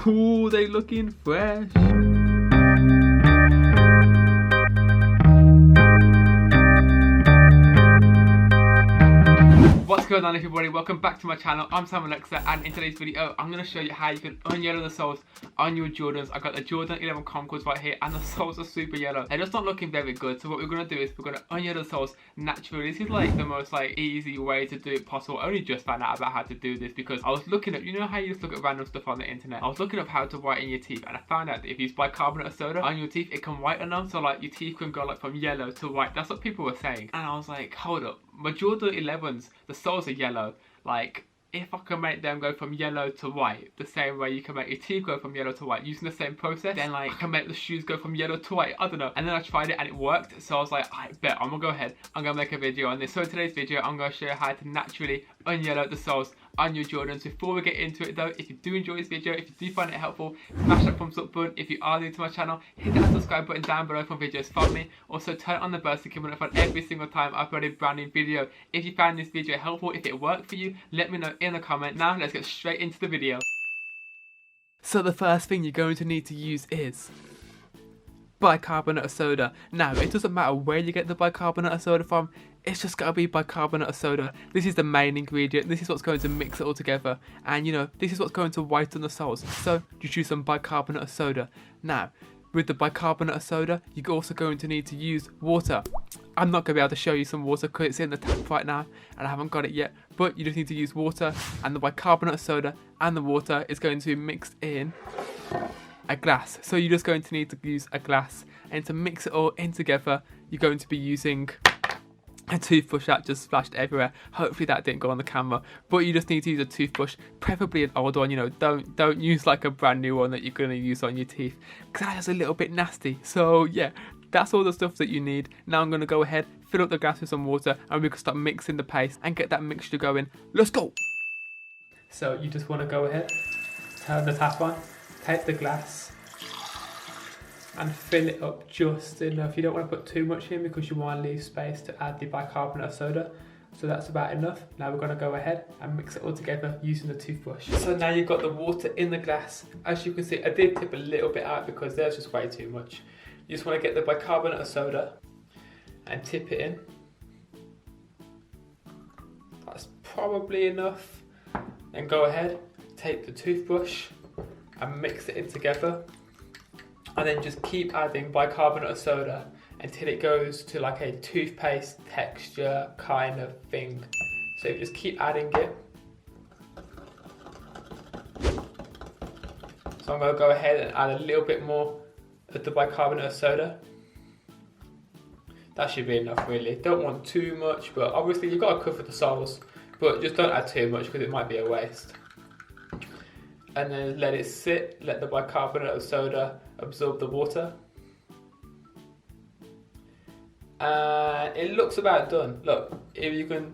Ooh, they looking fresh. What's going on, everybody? Welcome back to my channel. I'm Alxr, and in today's video I'm going to show you how you can unyellow the soles on your Jordans. I got the Jordan 11 Concords right here, and the soles are super yellow. They're just not looking very good. So what we're going to do is we're going to unyellow the soles naturally. This is like the most easy way to do it possible. I only just found out about how to do this because I was looking up, you know how you just look at random stuff on the internet. I was looking up how to whiten your teeth, and I found out that if you use bicarbonate of soda on your teeth, it can whiten them. So like your teeth can go like from yellow to white. That's what people were saying, and I was like, hold up. My Jordan 11s, the soles are yellow. Like, if I can make them go from yellow to white, the same way you can make your teeth go from yellow to white using the same process, then like I can make the shoes go from yellow to white. I don't know. And then I tried it and it worked. So I was like, I bet I'm gonna go ahead. I'm gonna make a video on this. So in today's video, I'm gonna show you how to naturally unyellow the soles on your Jordans. Before we get into it though, if you do enjoy this video, if you do find it helpful, smash that thumbs up button. If you are new to my channel, hit that subscribe button down below for videos from me. Also turn on the bell to keep notified every single time I upload a brand new video. If you found this video helpful, if it worked for you, let me know in the comment. Now let's get straight into the video. So the first thing you're going to need to use is bicarbonate of soda. Now it doesn't matter where you get the bicarbonate of soda from, it's just gotta be bicarbonate of soda. This is the main ingredient, this is what's going to mix it all together, and you know, this is what's going to whiten the soles. So just use some bicarbonate of soda. Now with the bicarbonate of soda, you're also going to need to use water. I'm not going to be able to show you some water because it's in the tap right now and I haven't got it yet, but you just need to use water, and the bicarbonate of soda and the water is going to be mixed in a glass. So you're just going to need to use a glass, and to mix it all in together, you're going to be using a toothbrush that just splashed everywhere. Hopefully that didn't go on the camera, but you just need to use a toothbrush, preferably an old one. You know, don't use like a brand new one that you're going to use on your teeth because that's a little bit nasty. So yeah, that's all the stuff that you need. Now I'm going to go ahead, fill up the glass with some water, and we can start mixing the paste and get that mixture going. Let's go. So you just want to go ahead, turn the tap on, take the glass and fill it up just enough. You don't want to put too much in because you want to leave space to add the bicarbonate of soda. So that's about enough. Now we're going to go ahead and mix it all together using the toothbrush. So now you've got the water in the glass. As you can see, I did tip a little bit out because there's just way too much. You just want to get the bicarbonate of soda and tip it in. That's probably enough. Then go ahead, take the toothbrush and mix it in together. And then just keep adding bicarbonate of soda until it goes to like a toothpaste texture kind of thing. So you just keep adding it. So I'm going to go ahead and add a little bit more of the bicarbonate of soda. That should be enough really. Don't want too much, but obviously you've got to cover the soles, but just don't add too much because it might be a waste. And then let it sit, let the bicarbonate of soda absorb the water. And it looks about done. Look, if you can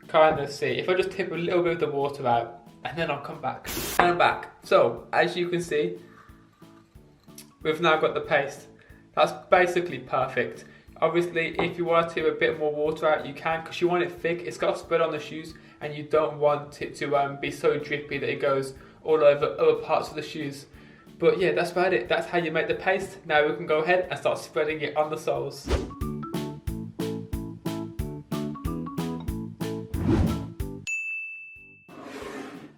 kind of see, if I just tip a little bit of the water out and then I'll come back. And I'm back. So as you can see, we've now got the paste. That's basically perfect. Obviously, if you want to tip a bit more water out, you can, because you want it thick. It's got to spread on the shoes and you don't want it to be so drippy that it goes all over other parts of the shoes. But yeah, that's about it. That's how you make the paste. Now we can go ahead and start spreading it on the soles.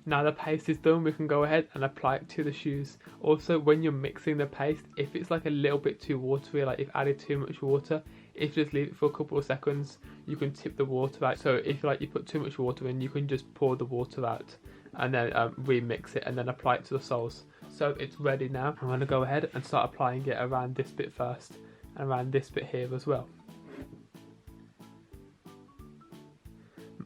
Now the paste is done, we can go ahead and apply it to the shoes. Also, when you're mixing the paste, if it's like a little bit too watery, like if added too much water, if you just leave it for a couple of seconds, you can tip the water out. So if you put too much water in, you can just pour the water out and then remix it and then apply it to the soles. So it's ready now. I'm going to go ahead and start applying it around this bit first and around this bit here as well.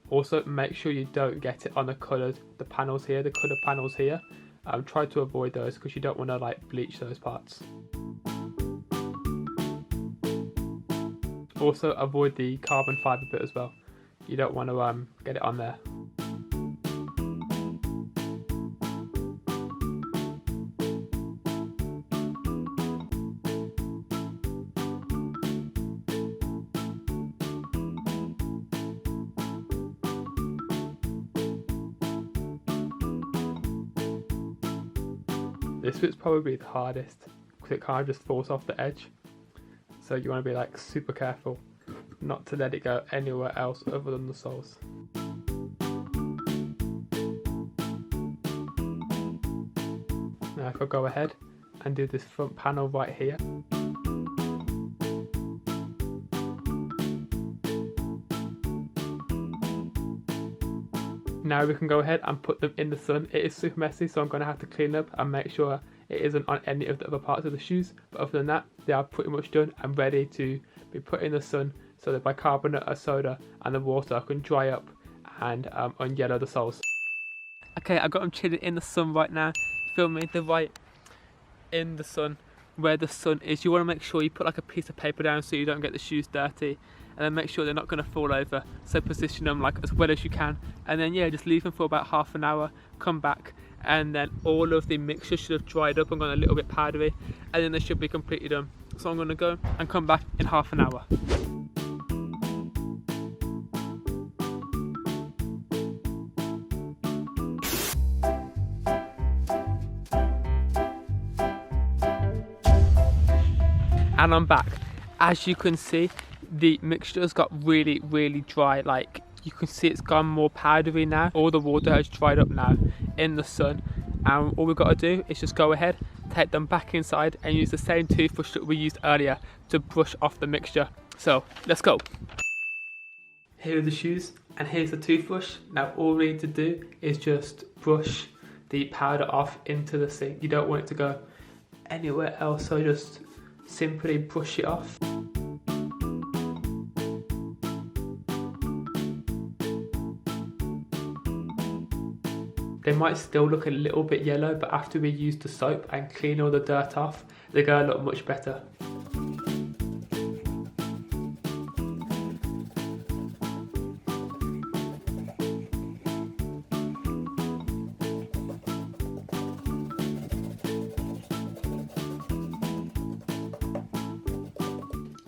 Also make sure you don't get it on the panels here, the coloured panels here. Try to avoid those because you don't want to bleach those parts. Also avoid the carbon fibre bit as well. You don't want to get it on there. This bit's probably the hardest because it kind of just falls off the edge. So you want to be like super careful not to let it go anywhere else other than the soles. Now if I go ahead and do this front panel right here. Now we can go ahead and put them in the sun. It is super messy, so I'm going to have to clean up and make sure it isn't on any of the other parts of the shoes. But other than that, they are pretty much done and ready to be put in the sun so the bicarbonate of soda and the water can dry up and unyellow the soles. Okay, I've got them chilling in the sun right now. Feel me? They're right in the sun, where the sun is. You want to make sure you put like a piece of paper down so you don't get the shoes dirty, and then make sure they're not going to fall over. So position them like as well as you can, and then yeah, just leave them for about half an hour, come back, and then all of the mixture should have dried up and gone a little bit powdery, and then they should be completely done. So I'm going to go and come back in half an hour. And I'm back. As you can see, the mixture has got really dry. Like you can see it's gone more powdery now. All the water has dried up now in the sun, and all we've got to do is just go ahead, take them back inside and use the same toothbrush that we used earlier to brush off the mixture. So let's go. Here are the shoes and here's the toothbrush. Now all we need to do is just brush the powder off into the sink. You don't want it to go anywhere else, so just simply brush it off. They might still look a little bit yellow, but after we use the soap and clean all the dirt off, they're going to look much better.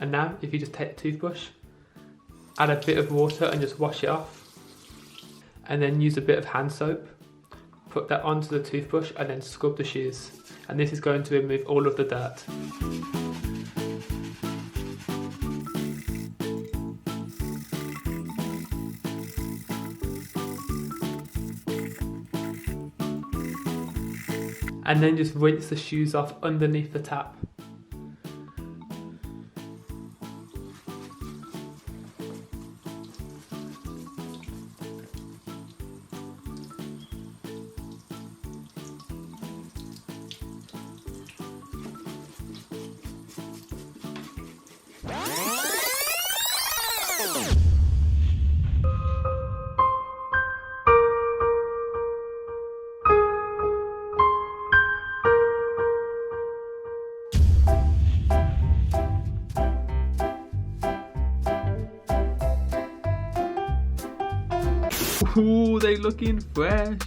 And now, if you just take the toothbrush, add a bit of water and just wash it off, and then use a bit of hand soap, put that onto the toothbrush and then scrub the shoes. And this is going to remove all of the dirt. And then just rinse the shoes off underneath the tap. Ooh, they looking fresh.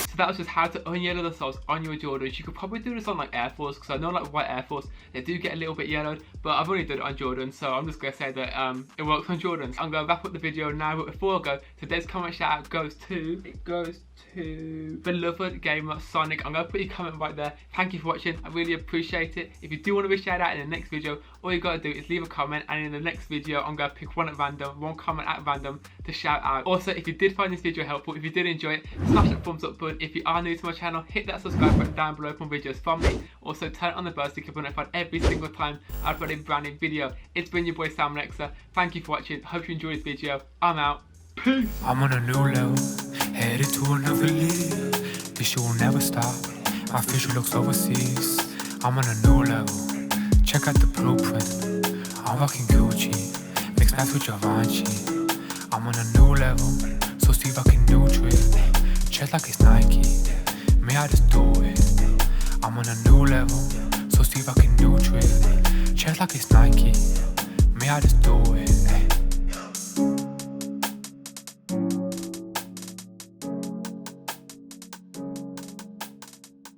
So that was just how to unyellow the soles on your Jordans. You could probably do this on like Air Force, because I know like white Air Force, they do get a little bit yellowed, but I've already done it on Jordans, so I'm just going to say that it works on Jordans. I'm going to wrap up the video now, but before I go, today's comment shout out goes to beloved gamer Sonic. I'm going to put your comment right there. Thank you for watching, I really appreciate it. If you do want to be shouted out in the next video, all you got to do is leave a comment, and in the next video I'm going to pick one at random, one comment at random to shout out. Also, if you did find this video helpful, if you did enjoy it, smash that thumbs up button. If you are new to my channel, hit that subscribe button down below for more videos from me. Also turn on the bell so you can be notified every single time I upload a brand new video. It's been your boy Alxr. Thank you for watching, hope you enjoyed this video. I'm out. Peace. I'm on a new level, headed to another league. This will never stop, my future looks overseas. I'm on a new level, check out the blueprint. I'm rocking Gucci, mixed match with Givenchy. I'm on a new level, so see if I can nutrient. Check like it's Nike, may I just do it. I'm on a new level, so see if I can nutrient. Check like it's Nike, may I just do it.